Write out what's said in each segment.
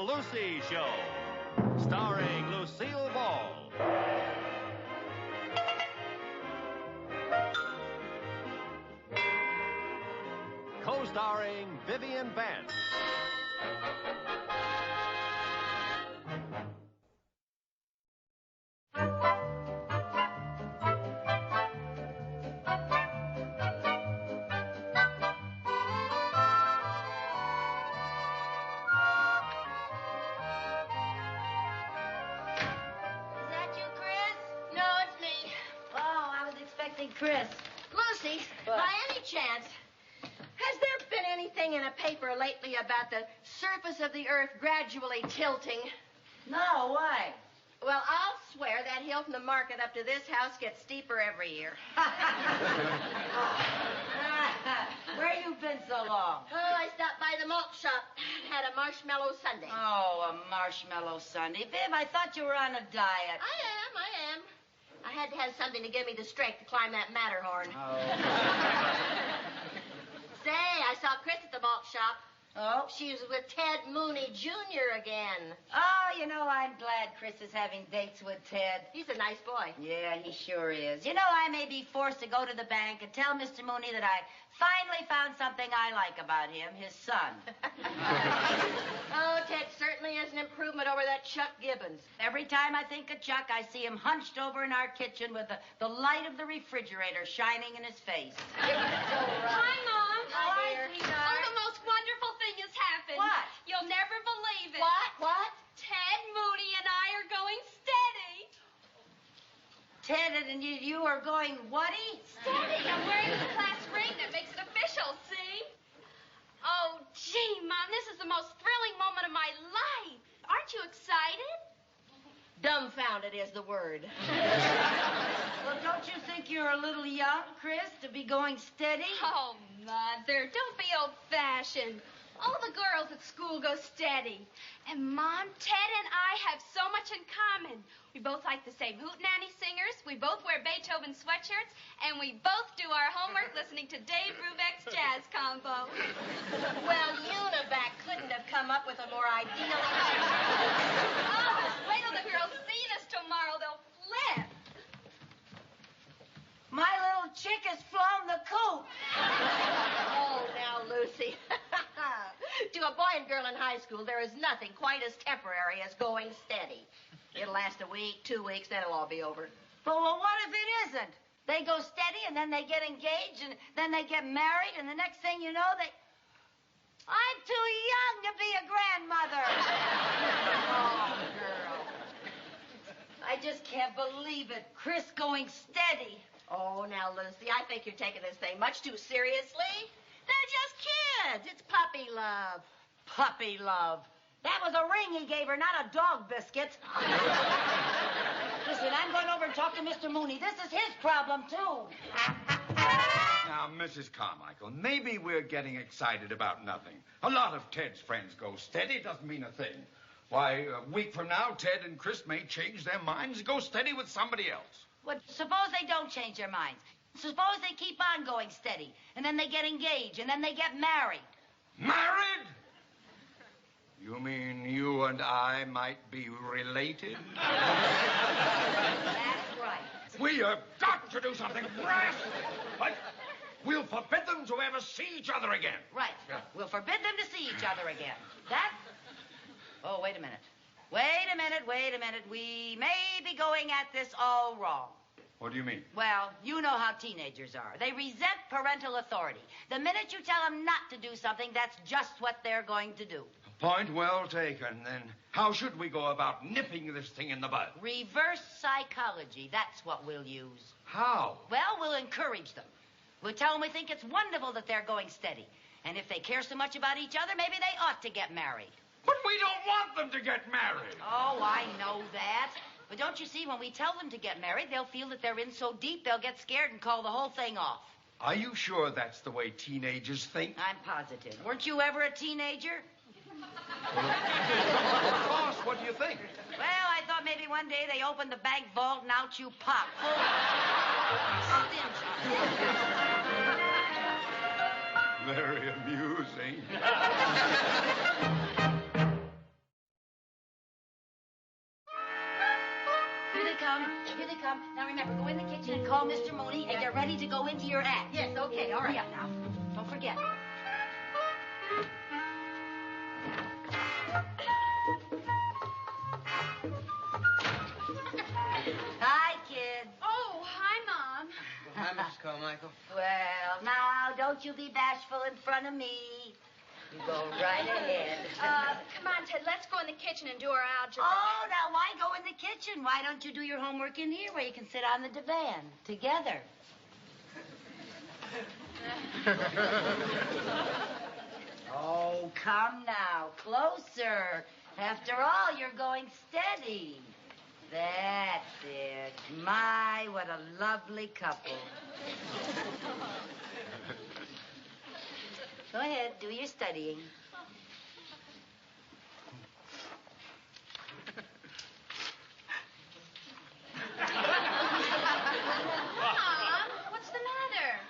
Lucy Show, starring Lucille Ball. Co-starring Vivian Vance. Chris. Lucy, what? By any chance, has there been anything in a paper lately about the surface of the Earth gradually tilting? No, why? Well, I'll swear that hill from the market up to this house gets steeper every year. Where you been so long? Oh, I stopped by the malt shop. Had a marshmallow sundae. Oh, a marshmallow sundae. Viv, I thought you were on a diet. I am. I had to have something to give me the strength to climb that Matterhorn. Oh. Say, I saw Chris at the malt shop. Oh? She was with Ted Mooney Jr. again. Oh, I'm glad Chris is having dates with Ted. He's a nice boy. Yeah, he sure is. I may be forced to go to the bank and tell Mr. Mooney that I finally found something I like about him, his son. Oh, Ted certainly is an improvement over that Chuck Gibbons. Every time I think of Chuck, I see him hunched over in our kitchen with the light of the refrigerator shining in his face. Hi, Mom. Hi, dear. Oh, the most wonderful thing has happened. What? You'll never believe it. What? Ted Mooney and I are going steady. Ted and you are going whatty? Steady. I'm wearing the class ring that makes it official, see? Oh, gee, Mom, this is the most thrilling moment of my life. Aren't you excited? Dumbfounded is the word. Well, don't you think you're a little young, Chris, to be going steady? Oh, Mother, don't be old-fashioned. All the girls at school go steady. And, Mom, Ted and I have so much in common. We both like the same hootenanny singers, we both wear Beethoven sweatshirts, and we both do our homework listening to Dave Brubeck's jazz combo. Well, Univac couldn't have come up with a more ideal... Oh, wait till the girls see us tomorrow. They'll flip. My little chick has flown the coop. Oh, now, Lucy. To a boy and girl in high school, there is nothing quite as temporary as going steady. It'll last a week, 2 weeks, then it'll all be over. But well, what if it isn't? They go steady, and then they get engaged, and then they get married, and the next thing you know, I'm too young to be a grandmother. Oh, girl. I just can't believe it. Chris going steady. Oh, now, Lucy, I think you're taking this thing much too seriously. They're just kids. It's puppy love. Puppy love. That was a ring he gave her, not a dog biscuit. Listen, I'm going over and talk to Mr. Mooney. This is his problem, too. Now, Mrs. Carmichael, maybe we're getting excited about nothing. A lot of Ted's friends go steady. Doesn't mean a thing. Why, a week from now, Ted and Chris may change their minds and go steady with somebody else. Well, suppose they don't change their minds. Suppose they keep on going steady, and then they get engaged, and then they get married. Married? You mean you and I might be related? That's right. We have got to do something brass. Like, we'll forbid them to ever see each other again. Right. Yeah. We'll forbid them to see each other again. That... Oh, wait a minute. Wait a minute. We may be going at this all wrong. What do you mean? Well, you know how teenagers are. They resent parental authority. The minute you tell them not to do something, that's just what they're going to do. Point well taken. Then how should we go about nipping this thing in the bud? Reverse psychology. That's what we'll use. How? Well, we'll encourage them. We'll tell them we think it's wonderful that they're going steady. And if they care so much about each other, maybe they ought to get married. But we don't want them to get married. Oh, I know that. But don't you see, when we tell them to get married, they'll feel that they're in so deep, they'll get scared and call the whole thing off. Are you sure that's the way teenagers think? I'm positive. Weren't you ever a teenager? Of course. What do you think? Well, I thought maybe one day they opened the bank vault and out you pop. Very amusing. come. Here they come. Now remember, go in the kitchen and call Mr. Mooney and get ready to go into your act. Yes, okay, all right. Hurry up now. Don't forget. Hi, kids. Oh, hi, Mom. Hi, Mrs. Carmichael. Well, now, don't you be bashful in front of me. You go right ahead. Come on, Ted, let's go in the kitchen and do our algebra. Oh, now why go in the kitchen? Why don't you do your homework in here where you can sit on the divan together? Oh, come now. Closer. After all, you're going steady. That's it. My, what a lovely couple. Go ahead, do your studying. Mom, what's the matter?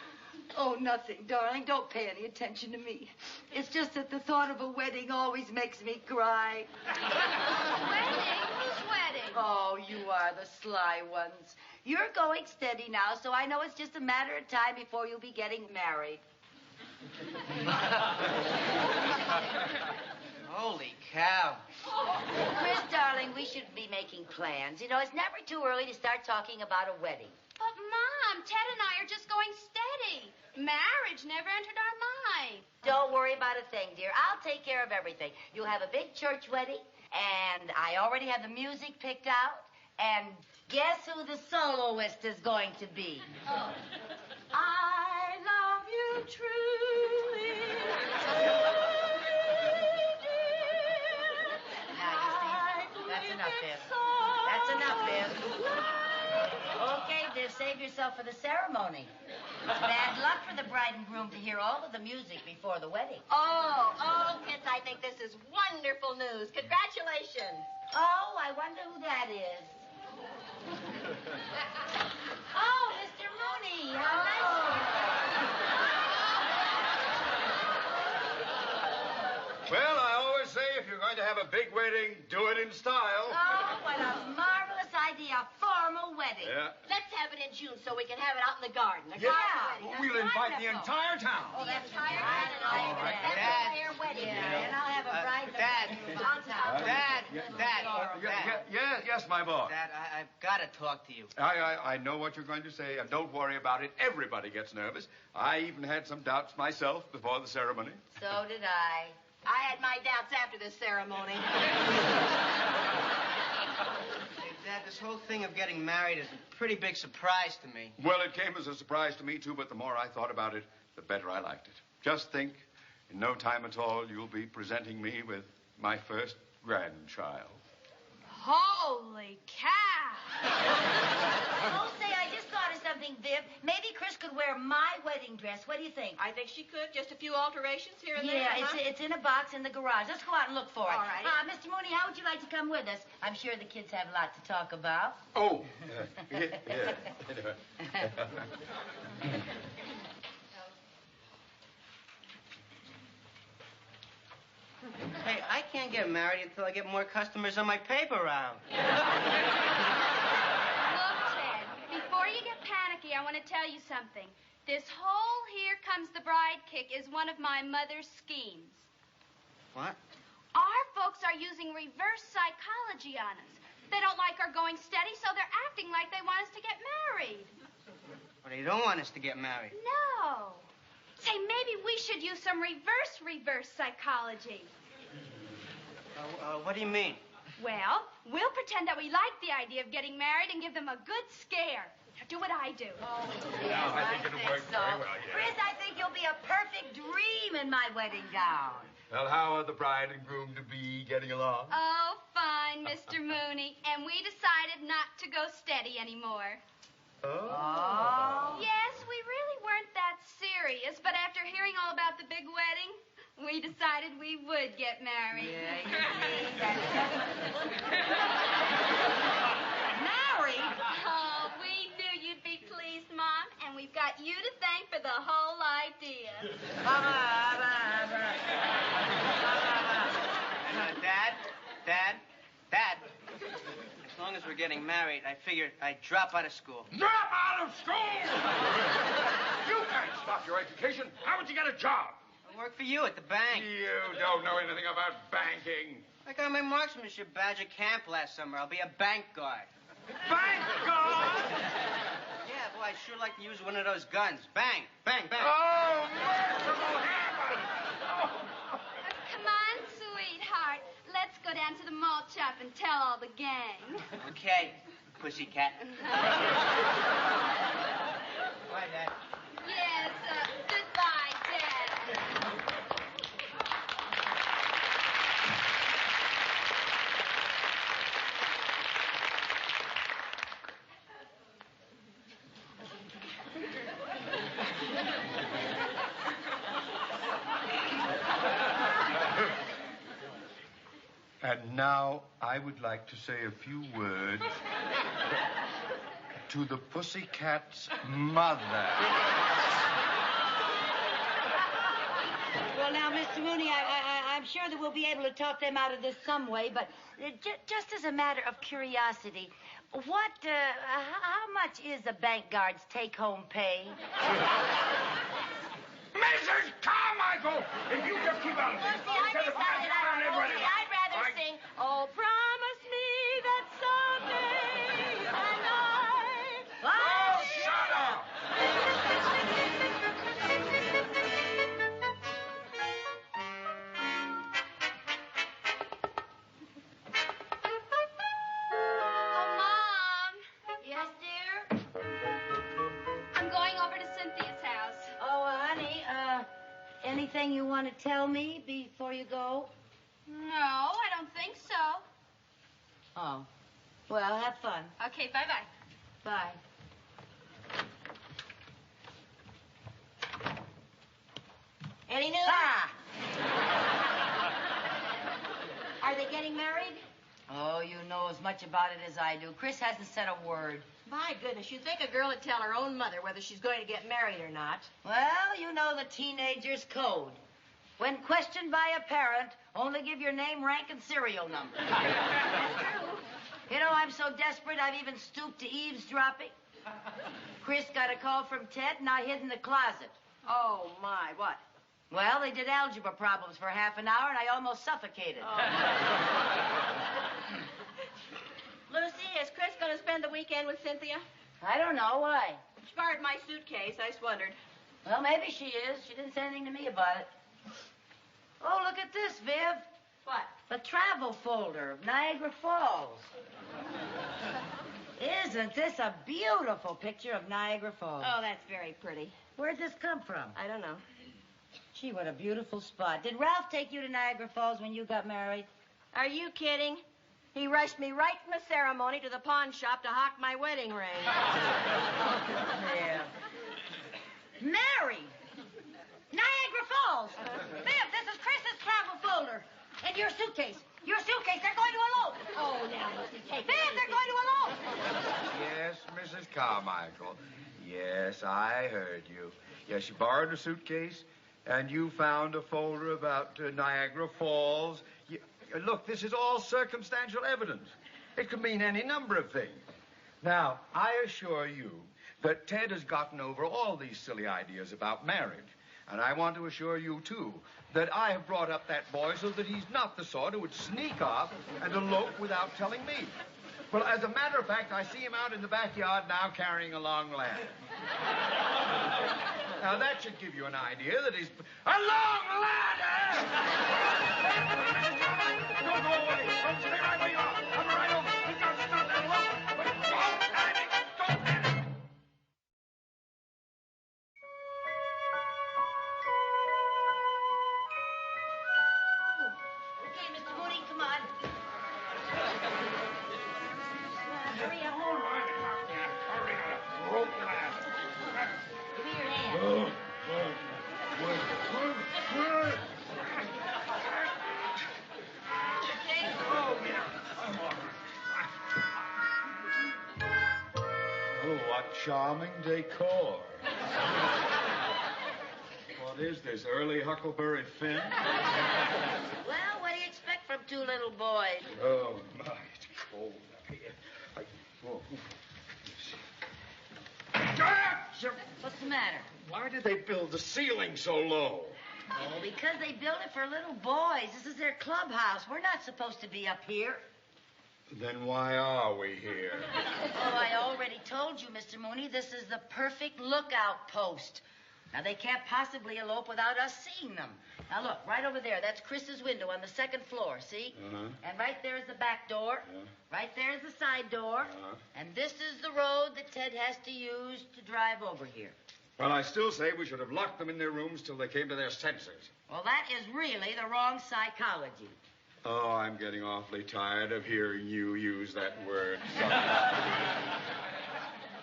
Oh, nothing, darling. Don't pay any attention to me. It's just that the thought of a wedding always makes me cry. Wedding? Whose wedding? Oh, you are the sly ones. You're going steady now, so I know it's just a matter of time before you'll be getting married. Holy cow. Chris, darling, we should be making plans. You know, it's never too early to start talking about a wedding. But, Mom, Ted and I are just going steady. Marriage never entered our mind. Don't worry about a thing, dear. I'll take care of everything. You'll have a big church wedding, and I already have the music picked out. And guess who the soloist is going to be? Oh. I love you truly. Now, you see, that's enough, Viv. That's enough, Viv. Okay, Viv, save yourself for the ceremony. It's bad luck for the bride and groom to hear all of the music before the wedding. Oh, kids, I think this is wonderful news. Congratulations. Oh, I wonder who that is. Oh, Mr. Mooney. How nice. Well, I always say if you're going to have a big wedding, do it in style. Oh, what a marvelous idea. A formal wedding. Yeah. Let's have it in June so we can have it out in the garden. A Yeah. garden wedding. We'll invite the wonderful. entire town. Oh, that's Entire right. garden. All right. That's Dad. a fair wedding. Yeah, and I'll have a bride. Dad. Dad. Yes, my boy. Dad, I've got to talk to you. I know what you're going to say, and don't worry about it. Everybody gets nervous. I even had some doubts myself before the ceremony. So did I. I had my doubts after this ceremony. Hey, Dad, this whole thing of getting married is a pretty big surprise to me. Well, it came as a surprise to me, too, but the more I thought about it, the better I liked it. Just think, in no time at all, you'll be presenting me with my first grandchild. Holy cow. Oh, say, I just thought of something, Viv. Maybe Chris could wear my wedding dress. What do you think? I think she could. Just a few alterations here and there. Yeah, huh? it's in a box in the garage. Let's go out and look for it. All right. Mr. Mooney, how would you like to come with us? I'm sure the kids have a lot to talk about. Oh, yeah. Hey, I can't get married until I get more customers on my paper route. Look, Ted, before you get panicky, I want to tell you something. This whole Here Comes the Bride kick is one of my mother's schemes. What? Our folks are using reverse psychology on us. They don't like our going steady, so they're acting like they want us to get married. Well, they don't want us to get married. No. Say, maybe we should use some reverse psychology. What do you mean? Well, we'll pretend that we like the idea of getting married and give them a good scare. Now, do what I do. Oh, Yeah, I think it'll work so. very well, yeah. Chris, I think you'll be a perfect dream in my wedding gown. Well, how are the bride and groom to be getting along? Oh, fine, Mr. Mooney. And we decided not to go steady anymore. Oh. Yes, we really weren't that serious, but after hearing all about the big wedding, we decided we would get married. Yeah, you see, that's married? Oh, we knew you'd be pleased, Mom, and we've got you to thank for the whole idea. Dad. As long long as we're getting married, I figured I'd drop out of school. Drop out of school! You can't stop your education. How would you get a job? I'll work for you at the bank. You don't know anything about banking. I got my marksmanship badge at camp last summer. I'll be a bank guard. Bank guard? Yeah, boy, I'd sure like to use one of those guns. Bang, bang, bang. Oh, merciful heaven! Come on, sweetheart. Let's go down to the malt shop and tell all the gang. Okay, pussycat. Bye, Dad. Yes, goodbye, Dad. And now I would like to say a few words to the pussycat's mother. Well, now, Mr. Mooney, I'm sure that we'll be able to talk them out of this some way, but just as a matter of curiosity, how much is a bank guard's take-home pay? Mrs. Carmichael! If you just keep out of this, I'd rather sing, oh, promise me that someday and I... Oh, shut up! Oh, Mom. Yes, dear? I'm going over to Cynthia's house. Oh, honey, anything you want to tell me before you go? No, I don't think so. Oh. Well, have fun. Okay, bye-bye. Bye. Any news? Ah! Are they getting married? Oh, you know as much about it as I do. Chris hasn't said a word. My goodness, you'd think a girl would tell her own mother whether she's going to get married or not. Well, you know the teenager's code. When questioned by a parent, only give your name, rank, and serial number. You know, I'm so desperate I've even stooped to eavesdropping. Chris got a call from Ted, and I hid in the closet. Oh, my, what? Well, they did algebra problems for half an hour, and I almost suffocated. Lucy, is Chris going to spend the weekend with Cynthia? I don't know. Why? She borrowed my suitcase. I just wondered. Well, maybe she is. She didn't say anything to me about it. Oh, look at this, Viv. What? A travel folder of Niagara Falls. Isn't this a beautiful picture of Niagara Falls? Oh, that's very pretty. Where'd this come from? I don't know. Gee, what a beautiful spot. Did Ralph take you to Niagara Falls when you got married? Are you kidding? He rushed me right from the ceremony to the pawn shop to hawk my wedding ring. Yeah. Married? Niagara Falls. Viv, this is Chris's travel folder. And your suitcase. Your suitcase. They're going to elope. Oh, now, Lucy, take Viv, they're going to elope. Yes, Mrs. Carmichael. Yes, I heard you. Yes, you borrowed a suitcase, and you found a folder about Niagara Falls. Look, this is all circumstantial evidence. It could mean any number of things. Now, I assure you that Ted has gotten over all these silly ideas about marriage. And I want to assure you, too, that I have brought up that boy so that he's not the sort who would sneak off and elope without telling me. Well, as a matter of fact, I see him out in the backyard now carrying a long ladder. Now, that should give you an idea that he's... A long ladder! Don't go away. Don't stay right where you are. Come right over. We've got to stop that elope. But don't panic. Don't panic. Okay, Mr. Mooney, come on. Hurry up. All right. Hurry up. Rope ladder. Give me your hand. Oh, what charming decor. What is this, early Huckleberry Finn? Well, what do you expect from two little boys? Oh, my, it's cold up here. the matter? Why did they build the ceiling so low? Oh, because they built it for little boys. This is their clubhouse. We're not supposed to be up here. Then why are we here? Oh, I already told you, Mr. Mooney, this is the perfect lookout post. Now, they can't possibly elope without us seeing them. Now, look, right over there, that's Chris's window on the second floor, see? Uh-huh. And right there is the back door. Yeah. Right there is the side door. Uh-huh. And this is the road that Ted has to use to drive over here. Well, I still say we should have locked them in their rooms till they came to their senses. Well, that is really the wrong psychology. Oh, I'm getting awfully tired of hearing you use that word.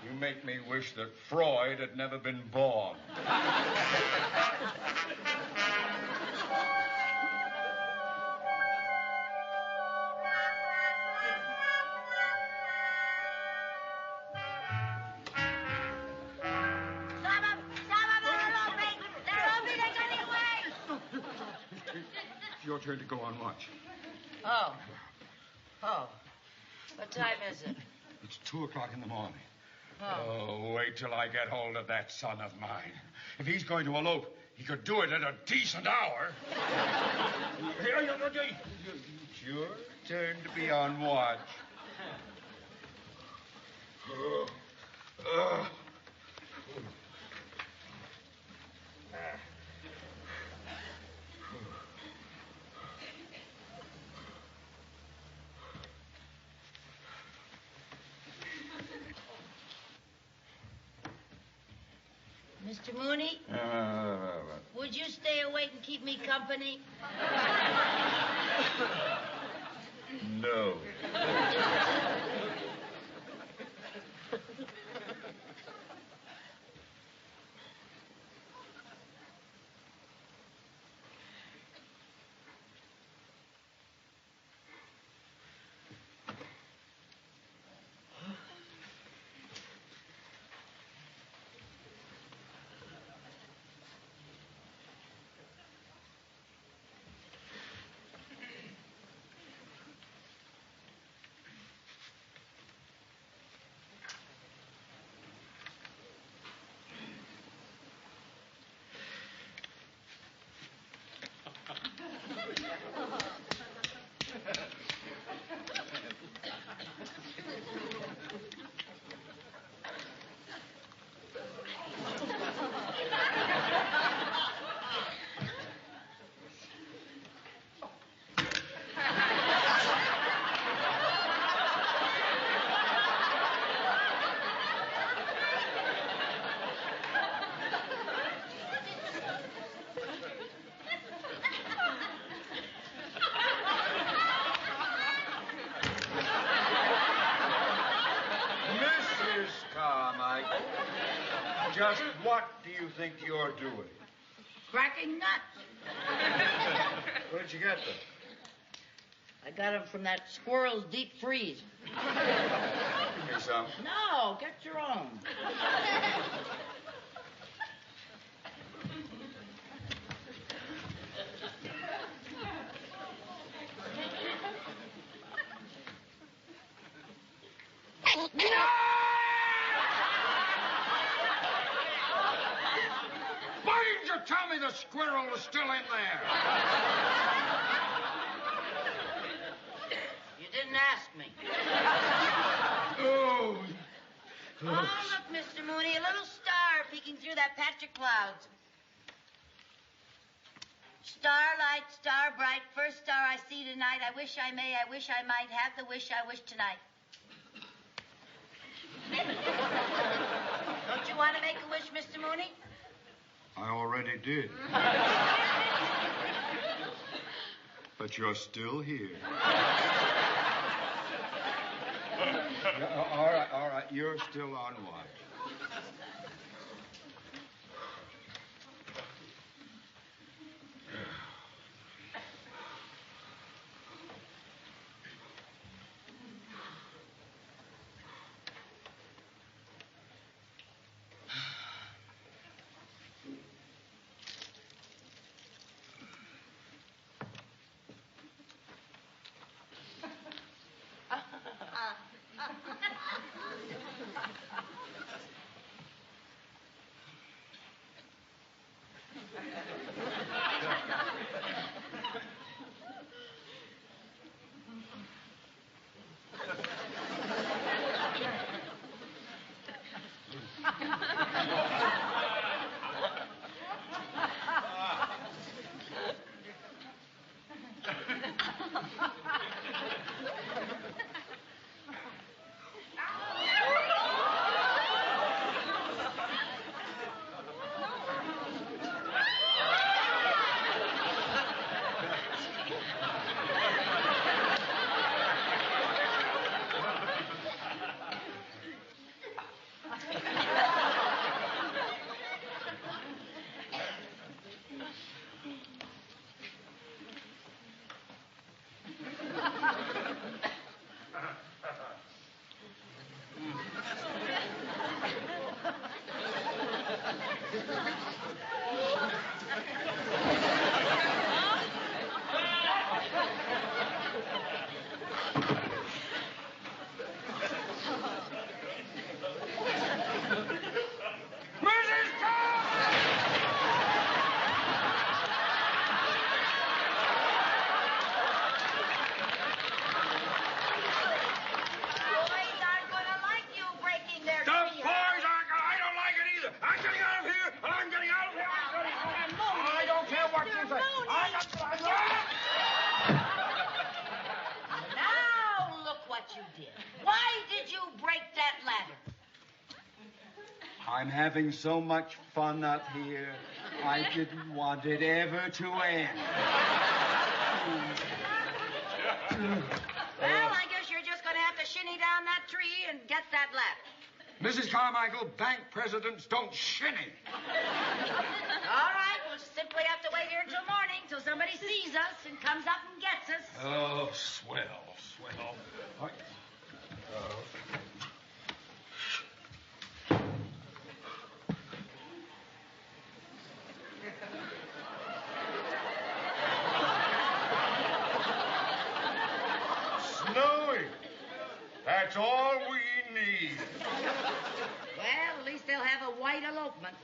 You make me wish that Freud had never been born. It's your turn to go on watch. Oh. What time is it? It's 2:00 in the morning. Oh. Wait till I get hold of that son of mine. If he's going to elope, he could do it at a decent hour. It's your turn to be on watch. Mr. Mooney, would you stay awake and keep me company? No. Just what do you think you're doing? Cracking nuts. Where did you get them? I got them from that squirrel's deep freeze. Give me some. No, get your own. Why didn't you tell me the squirrel was still in there? You didn't ask me. Oh. Oh, look, Mr. Mooney, a little star peeking through that patch of clouds. Starlight, star bright, first star I see tonight. I wish I may, I wish I might have the wish I wish tonight. Don't you want to make a wish, Mr. Mooney? I already did. But you're still here. Yeah, all right. You're still on watch. I'm having so much fun up here. I didn't want it ever to end. Well, I guess you're just going to have to shinny down that tree and get that ladder. Mrs. Carmichael, bank presidents don't shinny. All right, we'll simply have to wait here until morning, till somebody sees us and comes up and gets us. Oh, swell, swell. Snowy. That's all we need. Well, at least they'll have a white elopement.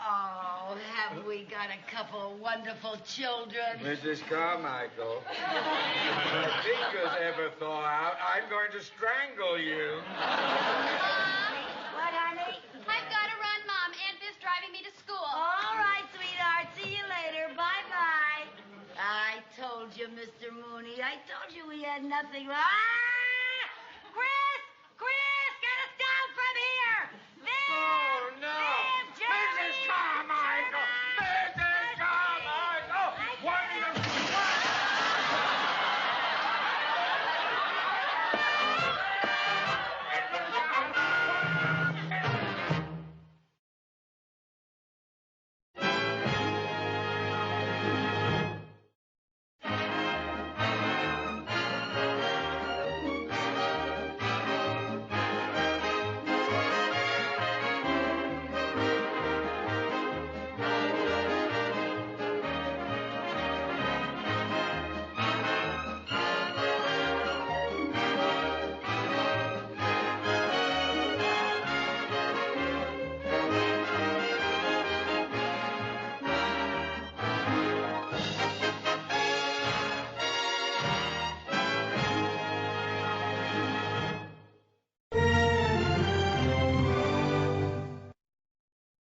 Oh, have we got a couple of wonderful children? Mrs. Carmichael, if your fingers ever thaw out, I'm going to strangle you. What, honey? I've got to run, Mom. Aunt Biz driving me to school. All right, sweetheart. See you later. Bye-bye. I told you, Mr. Mooney. I told you we had nothing. Ah!